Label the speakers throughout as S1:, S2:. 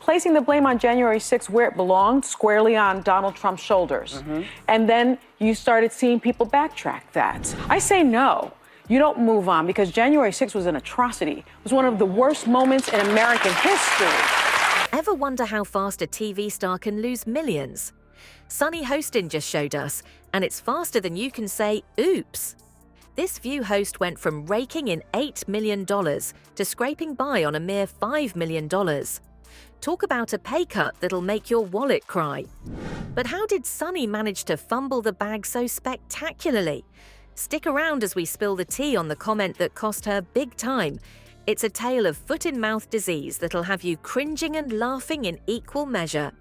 S1: placing the blame on January 6th where it belonged, squarely on Donald Trump's shoulders. And then you started seeing people backtrack that. I say no. You don't move on because January 6th was an atrocity. It was one of the worst moments in American history.
S2: Ever wonder how fast a TV star can lose millions? Sunny Hostin just showed us, and it's faster than you can say, oops. This View host went from raking in $8 million to scraping by on a mere $5 million. Talk about a pay cut that'll make your wallet cry. But how did Sunny manage to fumble the bag so spectacularly? Stick around as we spill the tea on the comment that cost her big time. It's a tale of foot-in-mouth disease that'll have you cringing and laughing in equal measure.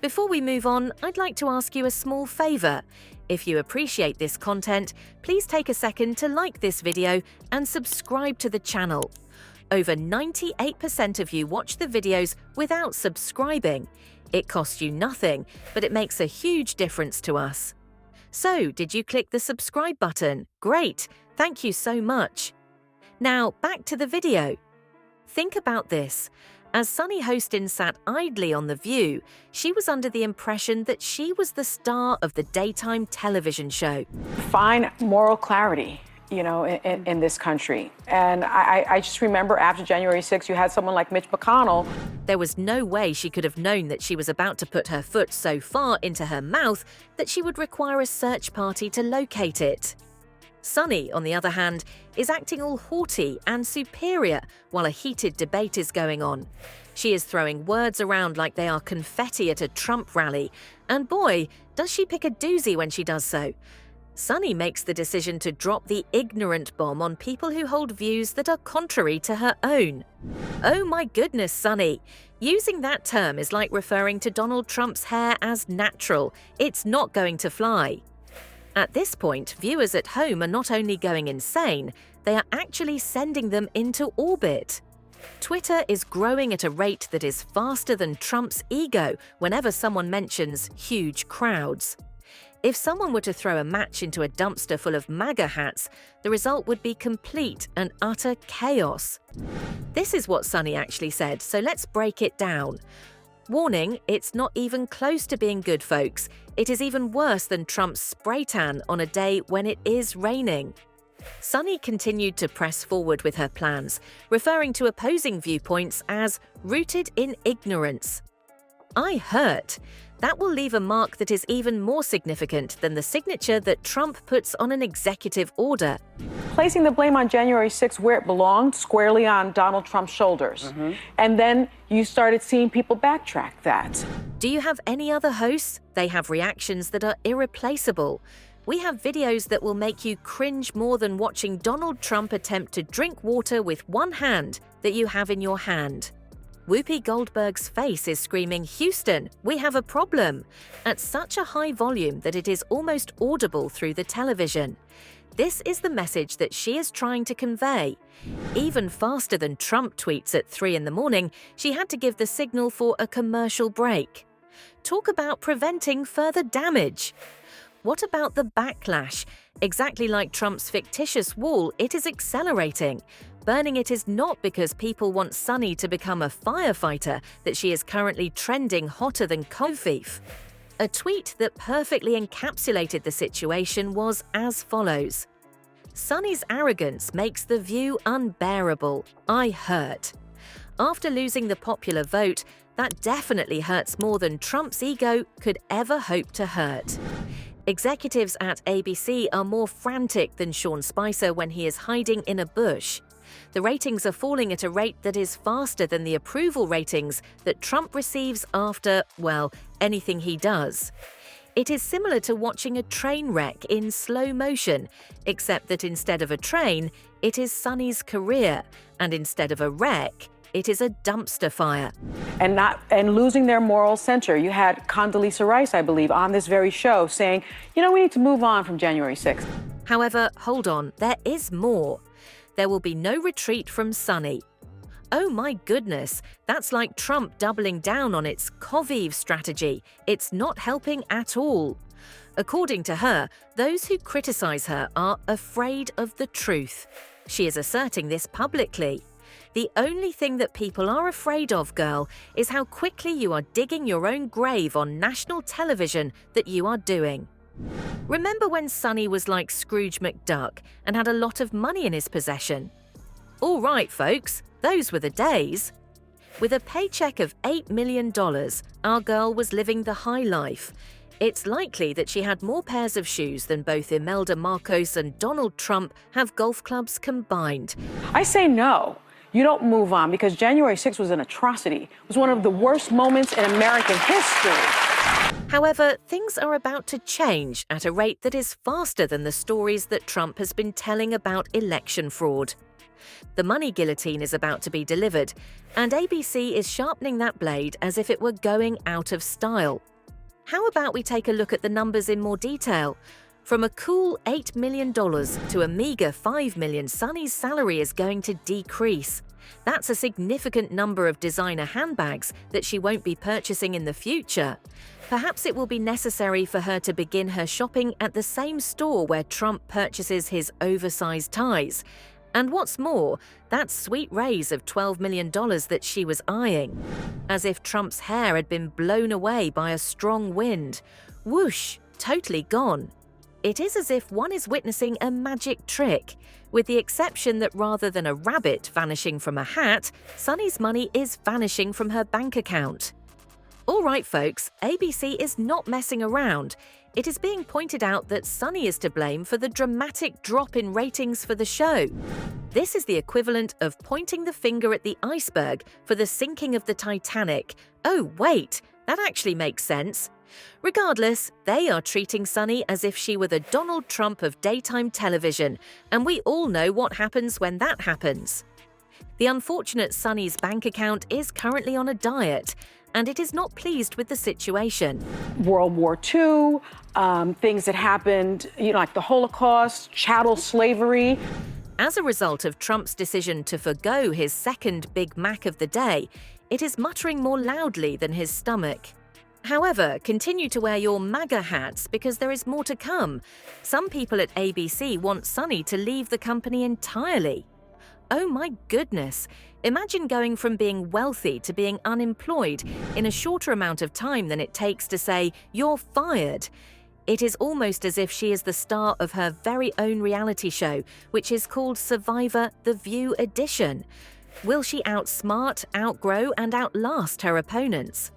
S2: Before we move on, I'd like to ask you a small favor. If you appreciate this content, please take a second to like this video and subscribe to the channel. Over 98% of you watch the videos without subscribing. It costs you nothing, but it makes a huge difference to us. So, did you click the subscribe button? Great, thank you so much. Now, back to the video. Think about this. As Sunny Hostin sat idly on The View, she was under the impression that she was the star of the daytime television show.
S1: Fine moral clarity, in this country. And I just remember after January 6th, you had someone like Mitch McConnell.
S2: There was no way she could have known that she was about to put her foot so far into her mouth that she would require a search party to locate it. Sunny, on the other hand, is acting all haughty and superior while a heated debate is going on. She is throwing words around like they are confetti at a Trump rally, and boy, does she pick a doozy when she does so. Sunny makes the decision to drop the ignorant bomb on people who hold views that are contrary to her own. Oh my goodness, Sunny! Using that term is like referring to Donald Trump's hair as natural. It's not going to fly. At this point, viewers at home are not only going insane, they are actually sending them into orbit. Twitter is growing at a rate that is faster than Trump's ego whenever someone mentions huge crowds. If someone were to throw a match into a dumpster full of MAGA hats, the result would be complete and utter chaos. This is what Sunny actually said, so let's break it down. Warning, it's not even close to being good, folks. It is even worse than Trump's spray tan on a day when it is raining. Sunny continued to press forward with her plans, referring to opposing viewpoints as rooted in ignorance. I hurt. That will leave a mark that is even more significant than the signature that Trump puts on an executive order.
S1: Placing the blame on January 6th where it belonged, squarely on Donald Trump's shoulders. And then you started seeing people backtrack that.
S2: Do you have any other hosts? They have reactions that are irreplaceable. We have videos that will make you cringe more than watching Donald Trump attempt to drink water with one hand that you have in your hand. Whoopi Goldberg's face is screaming, "Houston, we have a problem," at such a high volume that it is almost audible through the television. This is the message that she is trying to convey. Even faster than Trump tweets at 3 in the morning, she had to give the signal for a commercial break. Talk about preventing further damage. What about the backlash? Exactly like Trump's fictitious wall, it is accelerating. Burning it is not because people want Sunny to become a firefighter that she is currently trending hotter than Kofif. A tweet that perfectly encapsulated the situation was as follows. Sunny's arrogance makes The View unbearable. I hurt. After losing the popular vote, that definitely hurts more than Trump's ego could ever hope to hurt. Executives at ABC are more frantic than Sean Spicer when he is hiding in a bush. The ratings are falling at a rate that is faster than the approval ratings that Trump receives after, well, anything he does. It is similar to watching a train wreck in slow motion, except that instead of a train, it is Sunny's career, and instead of a wreck, it is a dumpster fire.
S1: And losing their moral center. You had Condoleezza Rice, I believe, on this very show saying, we need to move on from January 6th.
S2: However, hold on, there is more. There will be no retreat from Sunny. Oh my goodness, that's like Trump doubling down on its Kofif strategy. It's not helping at all. According to her, those who criticize her are afraid of the truth. She is asserting this publicly. The only thing that people are afraid of, girl, is how quickly you are digging your own grave on national television that you are doing. Remember when Sonny was like Scrooge McDuck and had a lot of money in his possession? All right, folks, those were the days. With a paycheck of $8 million, our girl was living the high life. It's likely that she had more pairs of shoes than both Imelda Marcos and Donald Trump have golf clubs combined.
S1: I say no. You don't move on because January 6th was an atrocity. It was one of the worst moments in American history.
S2: However, things are about to change at a rate that is faster than the stories that Trump has been telling about election fraud. The money guillotine is about to be delivered, and ABC is sharpening that blade as if it were going out of style. How about we take a look at the numbers in more detail? From a cool $8 million to a meager $5 million, Sonny's salary is going to decrease. That's a significant number of designer handbags that she won't be purchasing in the future. Perhaps it will be necessary for her to begin her shopping at the same store where Trump purchases his oversized ties. And what's more, that sweet raise of $12 million that she was eyeing. As if Trump's hair had been blown away by a strong wind. Whoosh, totally gone. It is as if one is witnessing a magic trick, with the exception that rather than a rabbit vanishing from a hat, Sonny's money is vanishing from her bank account. All right, folks, ABC is not messing around. It is being pointed out that Sonny is to blame for the dramatic drop in ratings for the show. This is the equivalent of pointing the finger at the iceberg for the sinking of the Titanic. Oh, wait, that actually makes sense. Regardless, they are treating Sonny as if she were the Donald Trump of daytime television, and we all know what happens when that happens. The unfortunate Sonny's bank account is currently on a diet, and it is not pleased with the situation.
S1: World War II, things that happened, like the Holocaust, chattel slavery.
S2: As a result of Trump's decision to forgo his second Big Mac of the day, it is muttering more loudly than his stomach. However, continue to wear your MAGA hats because there is more to come. Some people at ABC want Sonny to leave the company entirely. Oh my goodness! Imagine going from being wealthy to being unemployed in a shorter amount of time than it takes to say, "You're fired." It is almost as if she is the star of her very own reality show, which is called Survivor: The View Edition. Will she outsmart, outgrow, and outlast her opponents?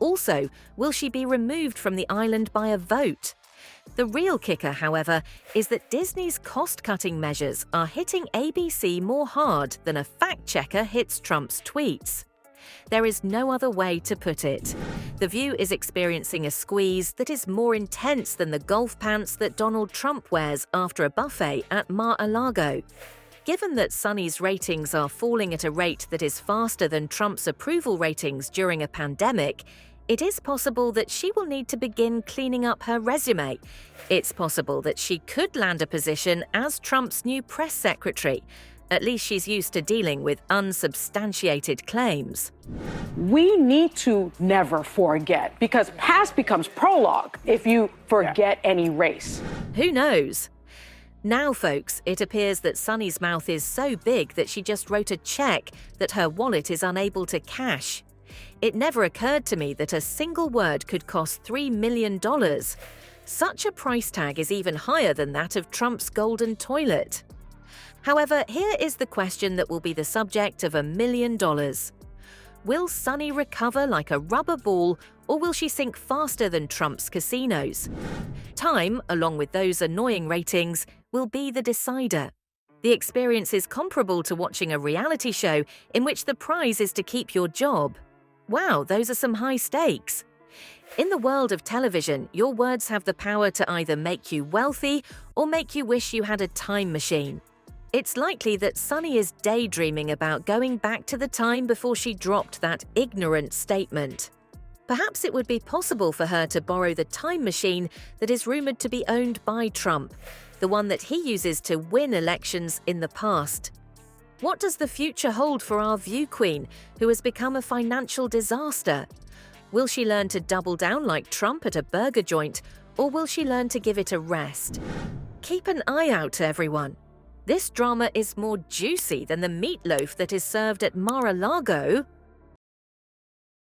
S2: Also, will she be removed from the island by a vote? The real kicker, however, is that Disney's cost-cutting measures are hitting ABC more hard than a fact-checker hits Trump's tweets. There is no other way to put it. The View is experiencing a squeeze that is more intense than the golf pants that Donald Trump wears after a buffet at Mar-a-Lago. Given that Sonny's ratings are falling at a rate that is faster than Trump's approval ratings during a pandemic, it is possible that she will need to begin cleaning up her resume. It's possible that she could land a position as Trump's new press secretary. At least she's used to dealing with unsubstantiated claims.
S1: We need to never forget, because past becomes prologue if you forget any race.
S2: Who knows? Now, folks, it appears that Sonny's mouth is so big that she just wrote a check that her wallet is unable to cash. It never occurred to me that a single word could cost $3 million. Such a price tag is even higher than that of Trump's golden toilet. However, here is the question that will be the subject of $1 million. Will Sonny recover like a rubber ball, or will she sink faster than Trump's casinos? Time, along with those annoying ratings, will be the decider. The experience is comparable to watching a reality show in which the prize is to keep your job. Wow, those are some high stakes. In the world of television, your words have the power to either make you wealthy or make you wish you had a time machine. It's likely that Sonny is daydreaming about going back to the time before she dropped that ignorant statement. Perhaps it would be possible for her to borrow the time machine that is rumored to be owned by Trump, the one that he uses to win elections in the past. What does the future hold for our View Queen, who has become a financial disaster? Will she learn to double down like Trump at a burger joint, or will she learn to give it a rest? Keep an eye out, everyone. This drama is more juicy than the meatloaf that is served at Mar-a-Lago.